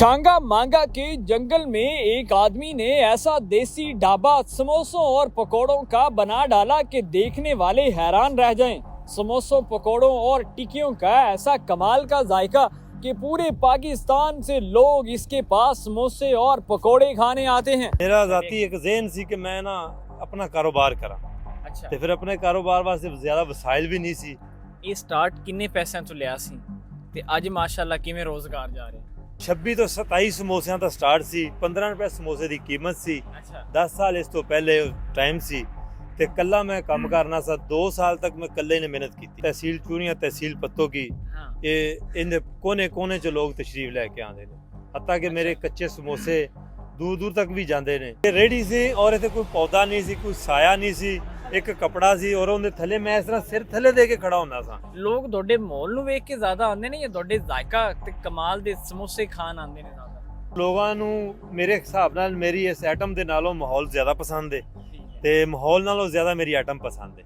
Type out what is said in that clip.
छांगा मांगा के जंगल में एक आदमी ने ऐसा देसी ढाबा समोसों और पकौड़ों का बना डाला कि देखने वाले हैरान रह जाएं। समोसों, पकौड़ों और टिक्कियों का ऐसा कमाल का जायका कि पूरे पाकिस्तान से लोग इसके पास समोसे और पकौड़े खाने आते हैं। मेरा जाती एक ज़हन सी कि मैं ना अपना कारोबार करा अच्छा, ਤੇ ਫਿਰ ਆਪਣੇ ਕਾਰੋਬਾਰ ਵਾਸਤੇ ਜ਼ਿਆਦਾ ਵਸਾਇਲ ਵੀ ਨਹੀਂ ਸੀ। ਇਹ ਸਟਾਰਟ ਕਿੰਨੇ ਪੈਸਿਆਂ ਤੋਂ ਲਿਆ ਸੀ ਤੇ ਅੱਜ ਮਾਸ਼ਾਅੱਲਾ ਕਿਵੇਂ ਰੋਜ਼ਗਾਰ ਜਾ ਰਿਹਾ? 26 ਤੋਂ 27 ਸਮੋਸਿਆਂ ਦਾ ਸਟਾਰਟ ਸੀ। 15 ਰੁਪਏ ਸਮੋਸੇ ਦੀ ਕੀਮਤ ਸੀ। ਅੱਛਾ, 10 ਸਾਲ ਇਸ ਤੋਂ ਪਹਿਲੇ ਟਾਈਮ ਸੀ ਤੇ ਕੱਲਾ ਮੈਂ ਕੰਮ ਕਰਨਾ ਸੀ। 2 ਸਾਲ ਤੱਕ ਮੈਂ ਕੱਲੇ ਨੇ ਮਿਹਨਤ ਕੀਤੀ। ਤਹਿਸੀਲ ਚੂੜੀਆਂ, ਤਹਿਸੀਲ ਪੱਤੋ ਕੀ, ਹਾਂ, ਇਹ ਇਹਦੇ ਕੋਨੇ-ਕੋਨੇ 'ਚ ਲੋਕ ਤਸ਼ਰੀਫ ਲੈ ਕੇ ਆਉਂਦੇ ਨੇ। ਹੱਤਾ ਕਿ ਮੇਰੇ ਕੱਚੇ ਸਮੋਸੇ ਦੂਰ ਦੂਰ ਤੱਕ ਵੀ ਜਾਂਦੇ ਨੇ। ਇਹ ਰੇਹੜੀ ਸੀ ਔਰ ਇੱਥੇ ਕੋਈ ਪੌਦਾ ਨਹੀਂ ਸੀ, ਕੋਈ ਸਾਇਆ ਨਹੀਂ ਸੀ, ਇੱਕ ਕਪੜਾ ਸੀ ਔਰ ਉਹਦੇ ਥੱਲੇ ਮੈਂ ਇਸ ਤਰ੍ਹਾਂ ਸਿਰ ਥੱਲੇ ਦੇ ਕੇ ਖੜਾ ਹੁੰਦਾ ਸਾਂ। ਲੋਕ ਤੁਹਾਡੇ ਮਾਹੌਲ ਨੂੰ ਵੇਖ ਕੇ ਜ਼ਿਆਦਾ ਆਉਂਦੇ ਨੇ ਜਾਂ ਤੁਹਾਡੇ ਜ਼ਾਇਕਾ ਤੇ ਕਮਾਲ ਦੇ ਸਮੋਸੇ ਖਾਣ ਆਉਂਦੇ ਨੇ ਜ਼ਿਆਦਾ? ਲੋਕਾਂ ਨੂੰ ਮੇਰੇ ਹਿਸਾਬ ਨਾਲ ਮੇਰੀ ਇਸ ਆਈਟਮ ਦੇ ਨਾਲੋਂ ਮਾਹੌਲ ਜ਼ਿਆਦਾ ਪਸੰਦ ਹੈ ਤੇ ਮਾਹੌਲ ਨਾਲੋਂ ਜ਼ਿਆਦਾ ਮੇਰੀ ਆਈਟਮ ਪਸੰਦ ਹੈ।